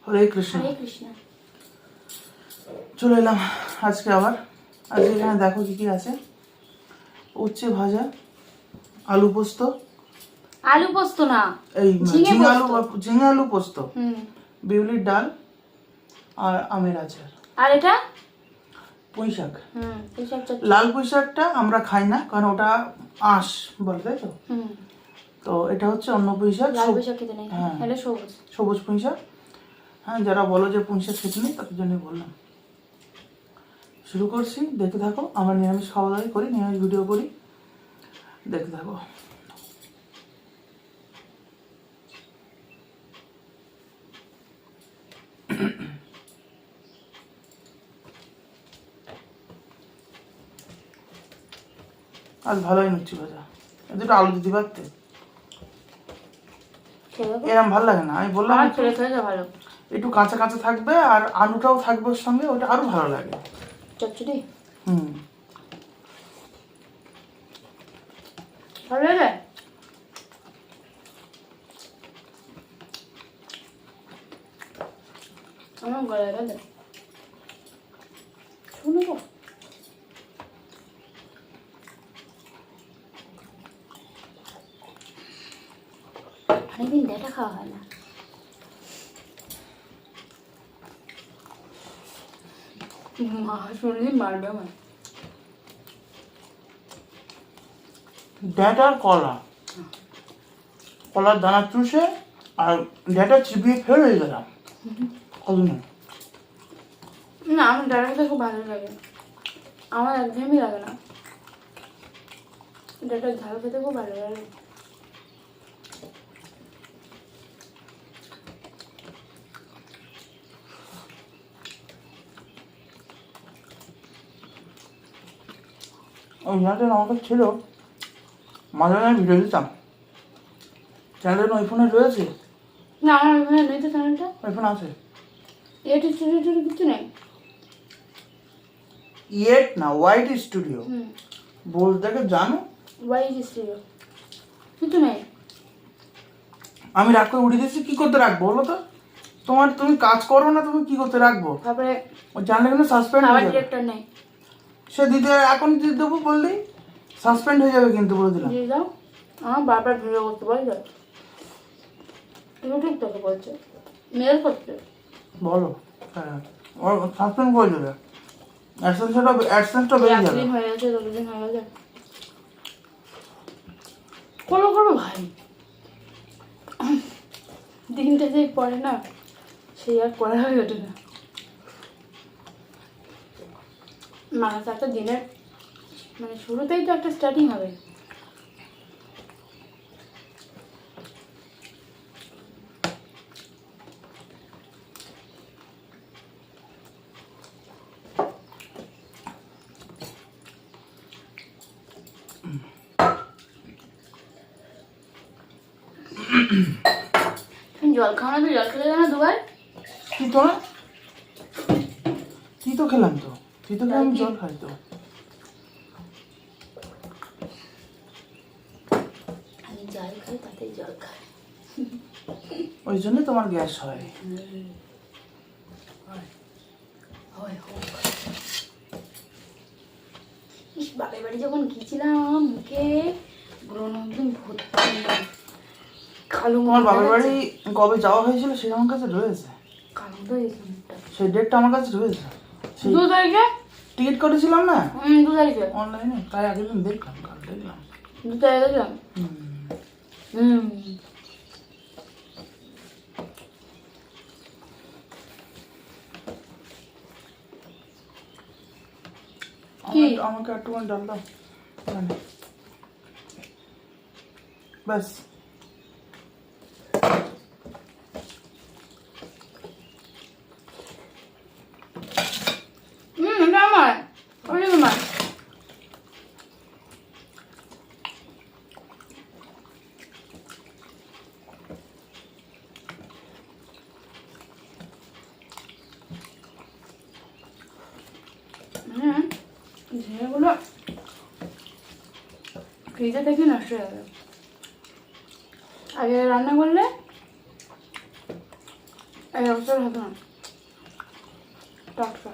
হরে কৃষ্ণ। হরে কৃষ্ণ। চলে এলাম আজকে আবার। আজকে এখানে দেখো কি কি আছে। উচ্ছে ভাজা, আলু পোস্ত, আলু পোস্ত না, এই ঝিঙে আলু পোস্ত, বিউলির ডাল আর আমের আচার। আর এটা পুঁই শাক। পুঁই শাক চচ্চড়ি। লাল পুঁই শাকটা আমরা খাই না, কারণ ওটা আঁশ বলে, তাই তো? তো এটা হচ্ছে অন্য পুঁই শাক। লাল পুঁই শাক খেতে নেই, হ্যাঁ, এটা সবুজ সবুজ পুঁই শাক। হ্যাঁ, যারা বলো যে পুঁই শাক খেতে নেই তাদের জন্যই বললাম। শুরু করছি, দেখতে থাকো। আমরা নিরামিষ খাওয়া দাওয়াই করি, নিরামিষ ভিডিও করি, দেখতে থাকো। আজ ভালোই মিষ্টি ভাজা, দুটো আলু দিতে পারতে। এরম ভালো লাগে না, আমি বললাম ভালো, একটু কাঁচা কাঁচা থাকবে আর আলুটাও থাকবে ওর সঙ্গে, ওটা আরো ভালো লাগে চচ্চড়ি। ভালো লাগে। আমার গলায় গেলে শুনবো। অনেকদিন ডেটা খাওয়া হয় না। মা শুনলে মারবে আমার। ডেটা আর কলা, কলার দানা চুষে আর ডেটা চিবিয়ে ফেলে গেলাম। কতদিন না, আমার ডাটা খেতে খুব ভালো লাগে, আমার একদমই লাগে না। ডাটা ঝাল খেতে খুব ভালো লাগে। ওই চ্যানেলটা আমার কাছে ছিল, মাঝে মাঝে আমি ভিডিও দিতাম। চ্যানেলটা ওই ফোনে রয়েছে না, আমার ওখানে নেই তো চ্যানেলটা। ওই ফোনে আছে। এটা স্টুডিও কিছু নেই। ইয়েট না, হোয়াইট স্টুডিও বলতে দেখে জানো, হোয়াইট স্টুডিও কিছু নেই। আমি রাগ করে উড়িয়ে দিচ্ছি, কি করতে রাখবো বলো তো? তুমি কাজ করো না, তুমি কি করতে রাখবো? তারপরে ওই চ্যানেলটা কিন্তু সাসপেন্ড হয়ে যাবে। ডিরেক্টর নেই, সে দিতে এখন দিয়ে দেবো বললেই সাসপেন্ড হয়ে যাবে, কিন্তু বলে দিলাম। দিয়ে দাও। আমার বারবার ভিডিও করতে পারি যায়, ইউটিউব থেকে বলছে, মেল করছে। বলো, হ্যাঁ, ওর সাসপেন্ড করে দেবে। অ্যাডসেন্সটা বেরিয়ে যাবে। একদিন হয়ে গেছে, দুদিন হয়ে গেছে, কোনো করবো ভাই। দিনটা যে পড়ে না, সেই আর পড়া হয়ে ওঠে না। মানে একটা দিনের মানে শুরুতেই তো একটা স্টার্টিং হবে। জল খাও না তো, জল খেলে না দুবার। তুই তো না, তুই তো খেলাম তো, তুই তো খেলাম, জল খাই তো। আমি জল খাই, তাতে জল খাই, ওই জন্য তোমার গ্যাস হয়। বাপের বাড়ি যখন গিয়েছিলাম, মুখে ব্রণ একদম ভর্তি কালো। তোমার বাবার বাড়ি কবে যাওয়া হয়েছিল সেটা আমার কাছে রয়েছে। কালো তো গেছিলাম, সেই ডেটটা আমার কাছে রয়েছে। 2 তারিখে টিকিট করেছিলাম না 2 তারিখে অনলাইনে, তাই আগের দিন দেখলাম, কাল দেখলাম। 2 তারিখে গেলাম। আমাকে একটুখানি ডাল দাও, ব্যাস। এটা আমার, ওটা তোমার। ঝিঙেগুলো ফ্রিজে থেকে নষ্ট হয়ে যাবে। আগে রান্না করলে এই অবস্থা হবে না টাটকা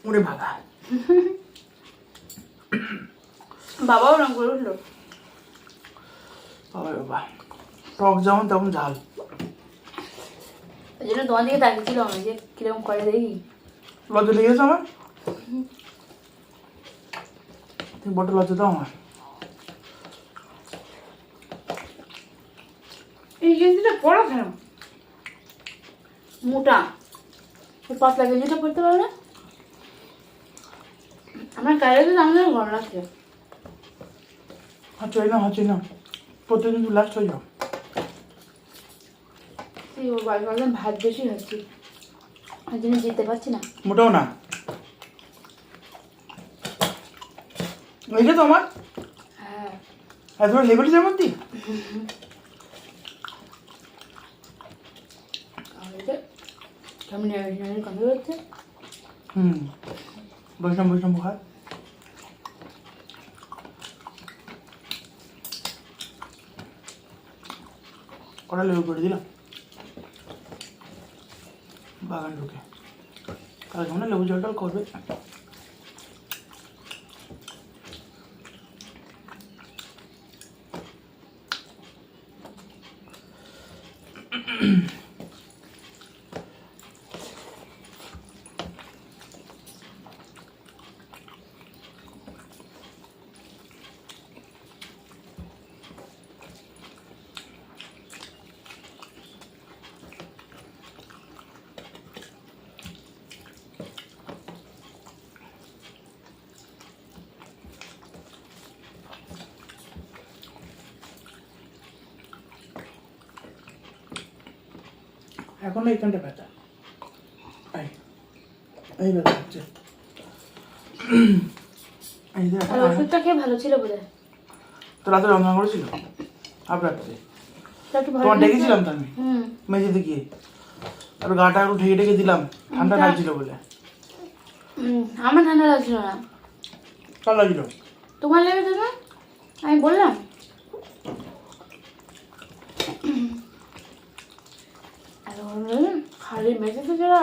ওরে বাবা বাবাও রং করে উঠলো বাবা বাবা টক যেমন তেমন ঝাল ওই জন্য তোমার দিকে তাকিয়েছিলাম আমি যে কিরকম করে দেখি লজ্জা লেগেছে আমার তুমি বড় লজ্জা দাও আমার এই গেঞ্জিটা পরা কেন মোটা ওই পাতলা গেঞ্জিটা পরতে পারো না আমার গায়ে তো আমাদের গরম লাগছে হাঁচই না প্রতিদিন লাস্ট হয়ে যাও এই ওর বাড়ি ভাবলাম ভাত বেশি হচ্ছে ওই জন্য যেতে পারছি না মোটাও না এইটা তো আমার হ্যাঁ এত লেবেল যেমন দি কেমন গন্ধ হচ্ছে বৈষ্ণব খায় কটা লেবু করে দিলাম বাগান ঢুকে কালকে মনে লেবু জল টল করবে এখনো এইখানটা ব্যথা এই ব্যথা হচ্ছে আর ওষুধটা খেয়ে ভালো ছিল বোধ হয় তো রাতে রন্ধন করেছিল রাত্রে তোমার ডেকেছিলাম তো আমি মেঝেতে গিয়ে আর গাটা একটু ঢেকে দিলাম ঠান্ডা লাগছিল বলে আমার ঠান্ডা লাগছিল না কার লাগছিল তোমার লেগেছে না আমি বললাম খালি মেঝেতে যারা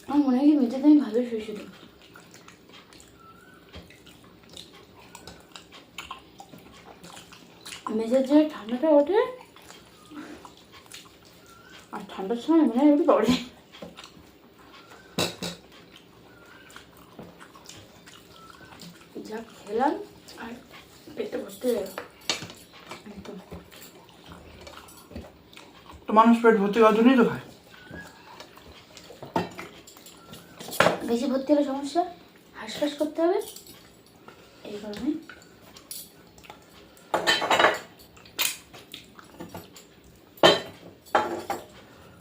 আমার মনে হয় কি মেঝেতে আমি ভালোই শুয়েছিল মেঝের যে ঠান্ডাটা ওঠে আর ঠান্ডার সময় মনে হয় একটু পড়ে যা খেলাম আর পেটে ভর্তি হয়ে গেল একদম তো মানুষ পেট ভর্তি হওয়ার জন্যই তো খায় বেশি ভর্তি হলে সমস্যা হাঁসফাঁস করতে হবে এই কারণে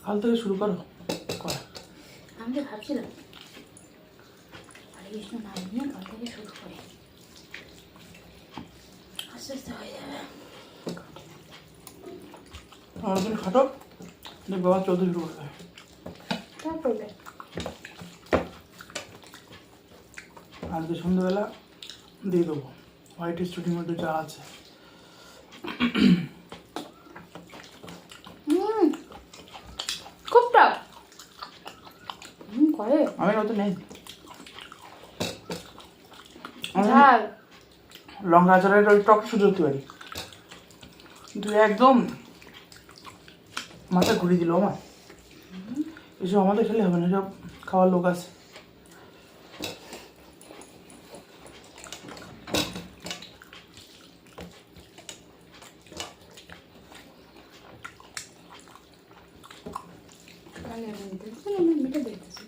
কাল থেকে শুরু করো করা আমি তো ভাবছিলাম হরে কৃষ্ণ নাম নিয়ে কাল থেকে শুরু করি আস্তে আস্তে হয়ে যাবে অনেকদিন খাটো দেখ বাবা চলতে শুরু করবে তারপরে আজকে সন্ধ্যাবেলা দিয়ে দেবো হোয়াইট স্টুডিওর মধ্যে যা আছে খুব টক করে আমি অত নেই ঝাল লঙ্কা আচারের ওই টক শুধু করতে পারি কিন্তু একদম মাথা ঘুরিয়ে দিল আমার এসব আমাদের খেলে হবে না সব খাওয়ার লোক আছে মিঠে দেখতেছি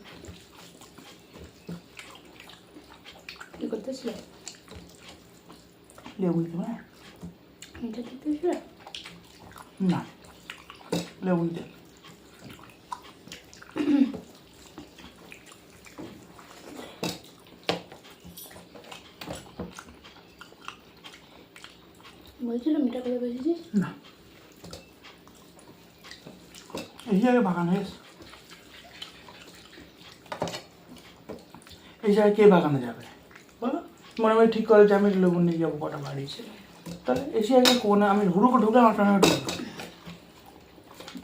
কি করতেছিল লেবু দিতে না মিঠে দেখতেছিল না লেবু দিতে বলছিল মিঠা করে বেশিছিস না এই জায়গায় বাগান হয়েছে এই জায়গায় কে বাগানে যাবে বলো? মনে মনে ঠিক করে যে আমি লেবু নিয়ে যাবো কটা বাড়ি, তাহলে এসে একটা কোনে আমি হুড়ুকো ঢুকলে আমার ফ্যামিলি ঢুকবো,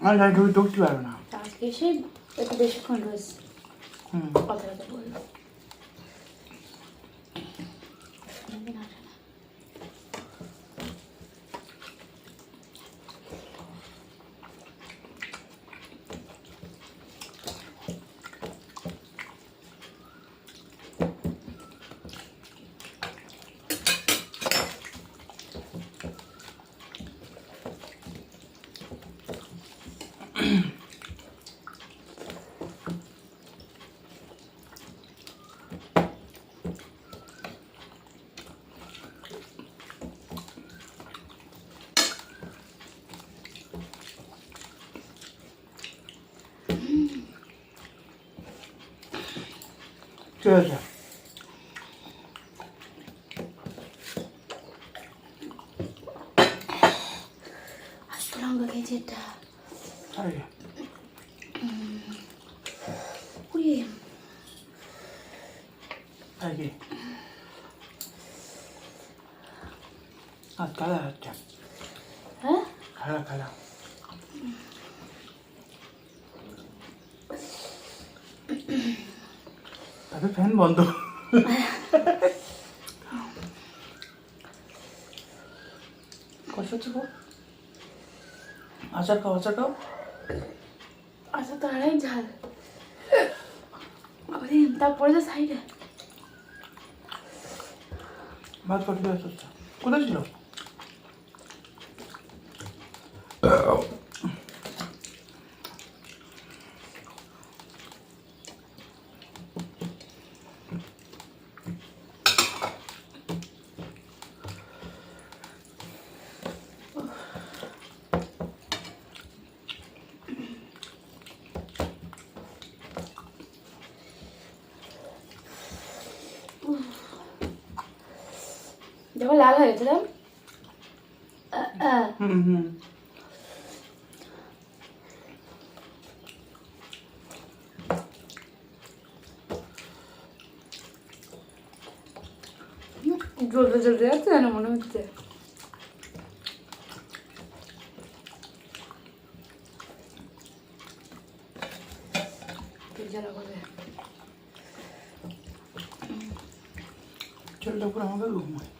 আমি গাড়ি ঢুকতে পারবে না। আজকে এসে একটু বেশিক্ষণ রয়েছে, কথা কথা বললো। ঠিক আছে, আজকে লঙ্কা খেয়েছি এটা। উড়িয়ে আর খেলা হচ্ছে, হ্যাঁ খেলা খেলা তবে ফ্যান বন্ধ। কষ্ট হচ্ছে গো, আচার খাও আচার খাও। আচ্ছা তো আরেক ঝাল, তারপরে যে সাইডে ভাত কত ব্যস্ত হচ্ছে, কোথায় ছিল? যখন লাল হয়ে গেছে জ্বলতে জ্বলতে যাচ্ছে যেন মনে হচ্ছে। চলটা পুরো আমাকে ঘুমায়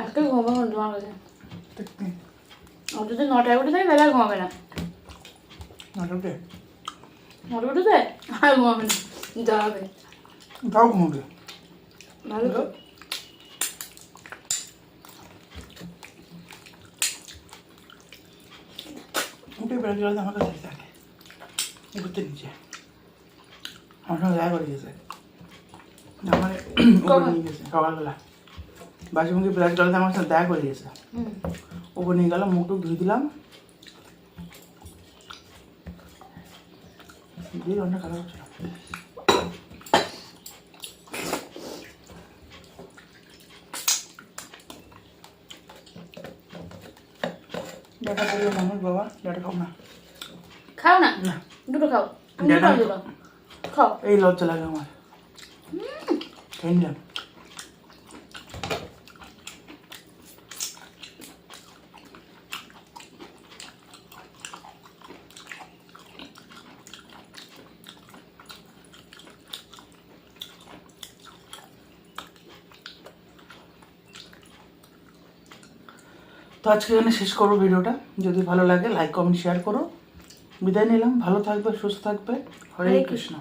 আজকে ঘুমাবো তোমার কাছে, ও যদি 9টায় উঠে থাকে তাহলে আর ঘুমাবে না। 9টায় 9টায় উঠে যায় আর ঘুমাবে না, যাবে তাও ঘুমাবে ভালো তো। উঠে বেড়ে গেলে আমার কাছে থাকে ঘুরতে নিচে আমার সঙ্গে দেখা করে গেছে, আমার উপরে নিয়ে গেছে সকালবেলা বাসি মুখে ব্রাশ গলাতে আমার সাথে দেখা করে গেছে, উপরে নিয়ে গেলাম মুখ টুক ধুয়ে দিলাম, 2 ঘন্টা খারাপ হচ্ছিল। ডাটা দিল আমার বাবা, ডাটা খাও না, খাও না, না দুটো খাও, ডাটা খাও। এই লজ্জা লাগে আমার, খেয়ে নিলাম। তো আজকে এখানে শেষ করবো ভিডিওটা, যদি ভালো লাগে লাইক কমেন্ট শেয়ার করো, বিদায় নিলাম, ভালো থাকবে সুস্থ থাকবে, হরে কৃষ্ণ।